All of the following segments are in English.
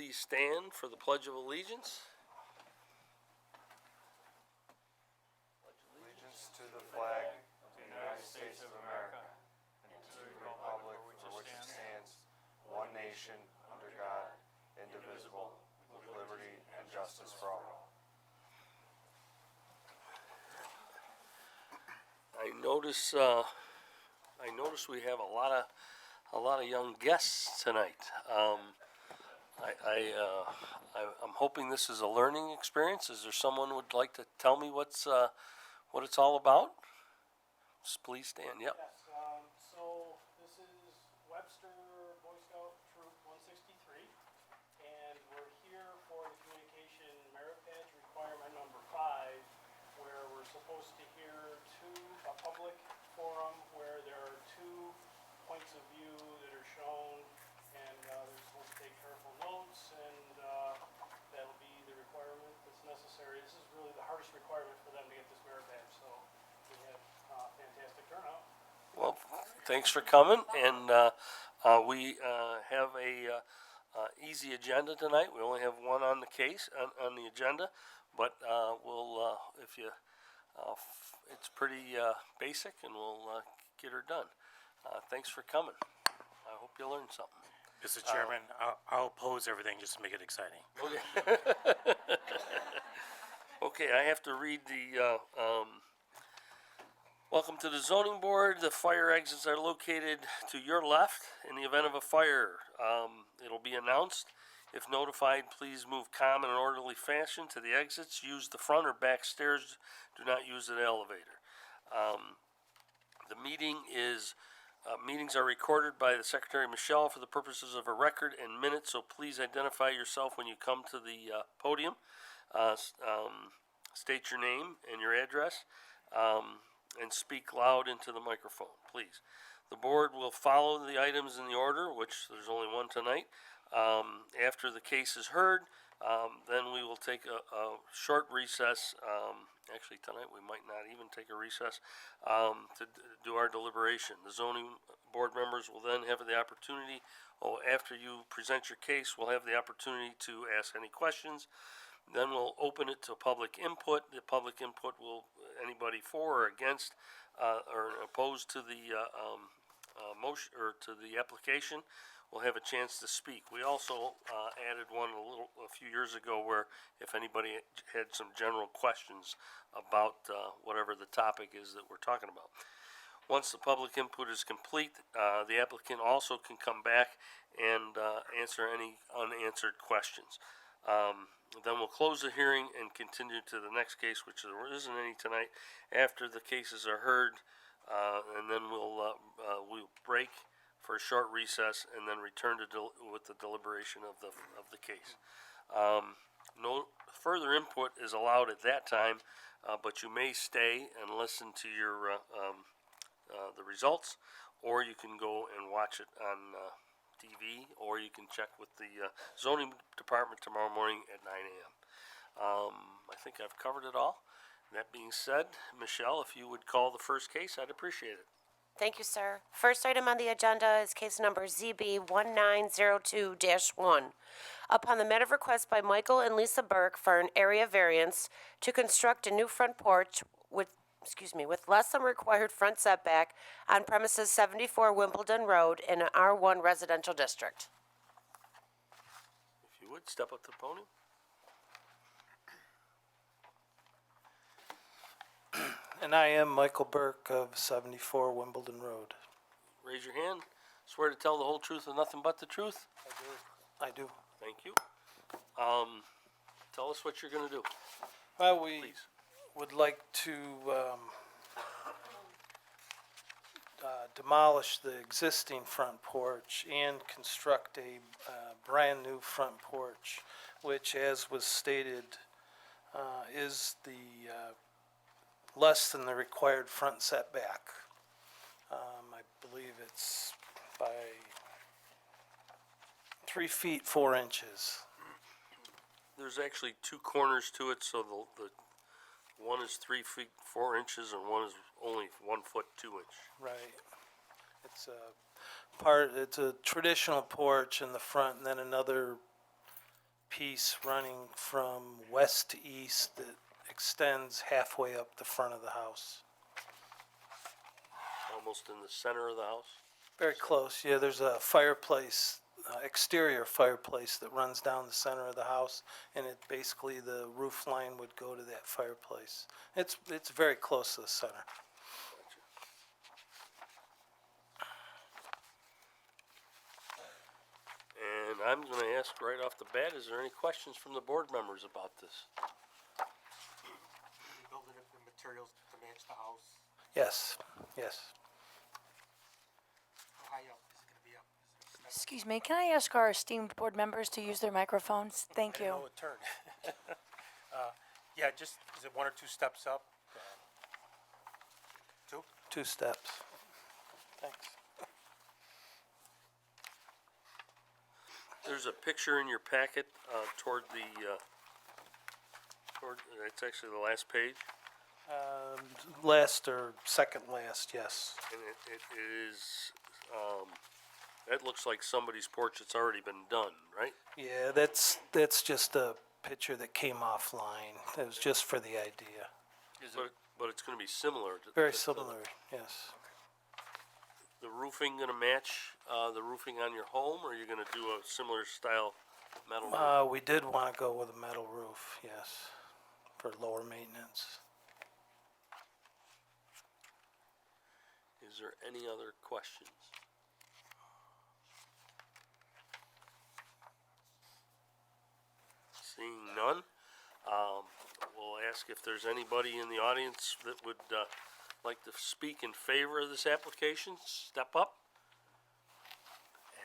please stand for the Pledge of Allegiance? Allegiance to the flag of the United States of America and to the republic for which it stands, one nation, under God, indivisible, with liberty and justice for all. I notice we have a lot of young guests tonight. I'm hoping this is a learning experience. Is there someone who would like to tell me what it's all about? Just please stand. Yep. Yes, so this is Webster Boy Scout Troop 163, and we're here for the communication merit badge requirement number 5, where we're supposed to hear a public forum where there are 2 points of view that are shown, and they're supposed to take careful notes, and that'll be the requirement that's necessary. This is really the hardest requirement for them to get this merit badge, so we had fantastic turnout. Well, thanks for coming, and we have a easy agenda tonight. We only have one on the case on the agenda, but we'll if you it's pretty basic, and we'll get her done. Thanks for coming. I hope you learned something. Mr. Chairman, I'll oppose everything just to make it exciting. Okay. Okay, I have to read the. Welcome to the zoning board. The fire exits are located to your left. In the event of a fire, it'll be announced. If notified, please move calm in an orderly fashion to the exits. Use the front or back stairs. Do not use the elevator. The meetings are recorded by the Secretary Michelle for the purposes of a record and minutes, so please identify yourself when you come to the podium. State your name and your address, and speak loud into the microphone, please. The board will follow the items in the order, which there's only one tonight. After the case is heard, then we will take a short recess. Actually, tonight we might not even take a recess to do our deliberation. The zoning board members will then have the opportunity, after you present your case, we'll have the opportunity to ask any questions. Then we'll open it to public input. The public input will, anybody for or against or opposed to the motion or to the application, will have a chance to speak. We also added one a few years ago where if anybody had some general questions about whatever the topic is that we're talking about. Once the public input is complete, the applicant also can come back and answer any unanswered questions. Then we'll close the hearing and continue to the next case, which there isn't any tonight, after the cases are heard, and then we'll break for a short recess and then return with the deliberation of the case. No further input is allowed at that time, but you may stay and listen to your the results, or you can go and watch it on TV, or you can check with the zoning department tomorrow morning at 9 a.m. I think I've covered it all. That being said, Michelle, if you would call the first case, I'd appreciate it. Thank you, sir. First item on the agenda is case number ZB1902-1. Upon the matter of request by Michael and Lisa Burke for an area variance to construct a new front porch with less than required front setback on premises 74 Wimbledon Road in an R1 residential district. If you would, step up to the podium. And I am Michael Burke of 74 Wimbledon Road. Raise your hand. Swear to tell the whole truth and nothing but the truth? I do. Thank you. Tell us what you're going to do, Well, we please. would like to demolish the existing front porch and construct a brand new front porch, which, as was stated, is the less than the required front setback. I believe it's by 3 feet 4 inches. There's actually 2 corners to it, so the one is 3 feet 4 inches, and one is only 1 foot 2 inch. Right. It's a traditional porch in the front, and then another piece running from west to east that extends halfway up the front of the house. Almost in the center of the house? Very close, yeah, there's a fireplace, exterior fireplace that runs down the center of the house, and it, basically the roof line would go to that fireplace. It's very close to the center. And I'm gonna ask right off the bat, is there any questions from the board members about this? Building up the materials to match the house. Yes, yes. How high up is it gonna be up? Excuse me, can I ask our esteemed board members to use their microphones? Thank you. No, a turn. Yeah, just, is it 1 or 2 steps up? 2? 2 steps. Thanks. There's a picture in your packet, toward it's actually the last page, Last or second last, yes. and it is, that looks like somebody's porch that's already been done, right? Yeah, that's just a picture that came offline. It was just for the idea. But it's gonna be similar to. Very to- similar, yes. The roofing gonna match, the roofing on your home, or you're gonna do a similar style metal roof? We did want to go with a metal roof, yes, for lower maintenance. Is there any other questions? Seeing none, we'll ask if there's anybody in the audience that would, like to speak in favor of this application, step up.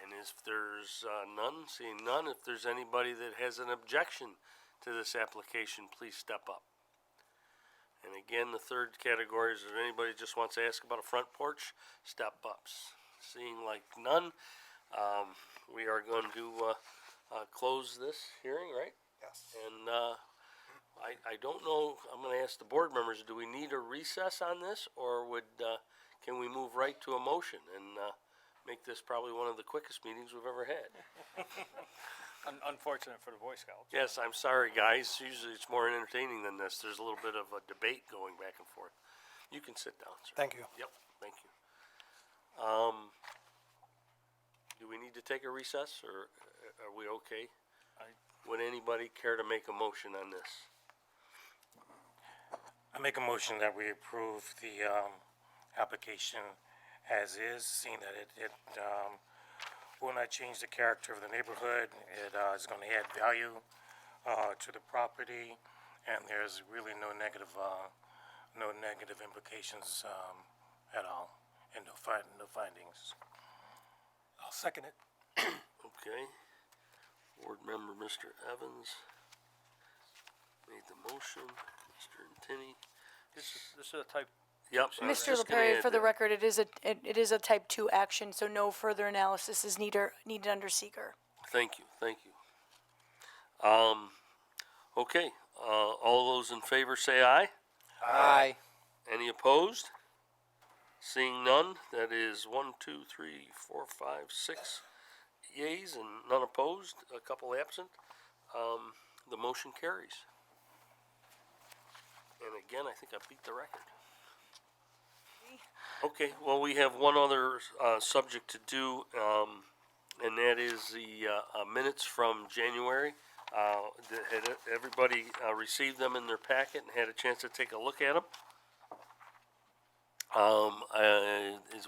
And if there's, none, seeing none, if there's anybody that has an objection to this application, please step up. And again, the third category is if anybody just wants to ask about a front porch, step ups. Seeing like none, we are going to, close this hearing, right? Yes. And, I don't know, I'm gonna ask the board members, do we need a recess on this, or can we move right to a motion and, make this probably one of the quickest meetings we've ever had? Unfortunate for the Boy Scouts. Yes, I'm sorry, guys, usually it's more entertaining than this, there's a little bit of a debate going back and forth. You can sit down, sir. Thank you. Yep, thank you. Do we need to take a recess, or are we okay? Would anybody care to make a motion on this? I make a motion that we approve the, application as is, seeing that it will not change the character of the neighborhood. It, is gonna add value, to the property, and there's really no negative implications, at all, and no findings. I'll second it. Okay. Board member Mr. Evans made the motion, Mr. Tini. This is a type. Yep. I was Mr. just gonna LaPerry, add for the that. record, it is a type 2 action, so no further analysis is needed under seeker. Thank you, thank you. Okay, all those in favor say aye. Aye. Any opposed? Seeing none, that is 1, 2, 3, 4, 5, 6 yeas and none opposed, a couple absent. The motion carries. And again, I think I beat the record. Okay, well, we have one other, subject to do, and that is the, minutes from January. Had everybody, received them in their packet and had a chance to take a look at them?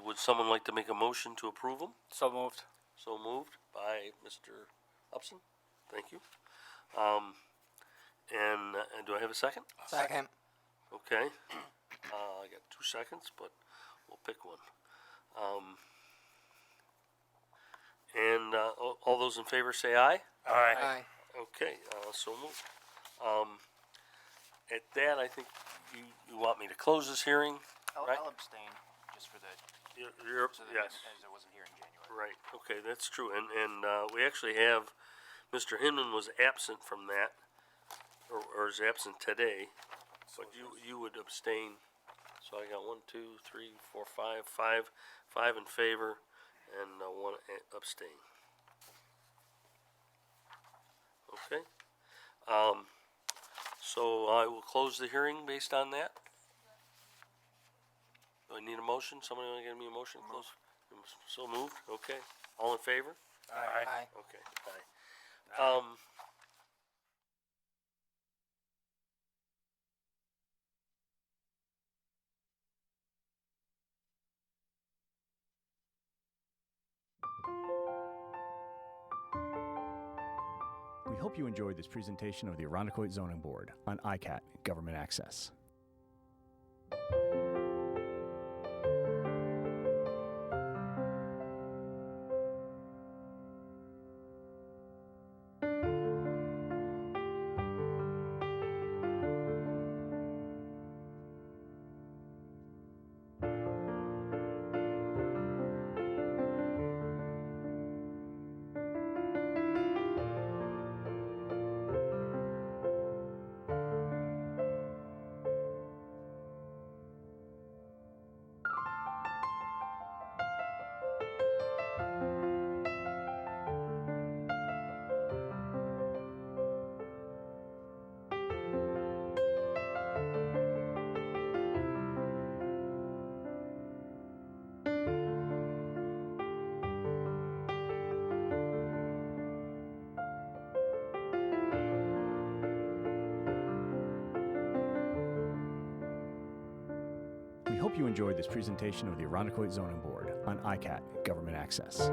Would someone like to make a motion to approve them? So moved. So moved by Mr. Upson. Thank you. And do I have a second? Second. Okay. I got 2 seconds, but we'll pick one. All those in favor say aye. Aye. Aye. Okay, so moved. At that, I think you want me to close this hearing? Right. I'll abstain, just for the, You're, so that, yes. as I wasn't here in January. Right, okay, that's true, and we actually have, Mr. Hinman was absent from that, or is absent today, but you would abstain, so I got 1, 2, 3, 4, 5 in favor, and 1 abstain. Okay. So I will close the hearing based on that. Do I need a motion? Somebody want to give me a motion? Close. So moved. Okay. All in favor? Aye. Okay. Aye. We hope you enjoyed this presentation of the Arundecoit Zoning Board on ICAT Government Access. We hope you enjoyed this presentation of the Arundecoit Zoning Board on ICAT Government Access.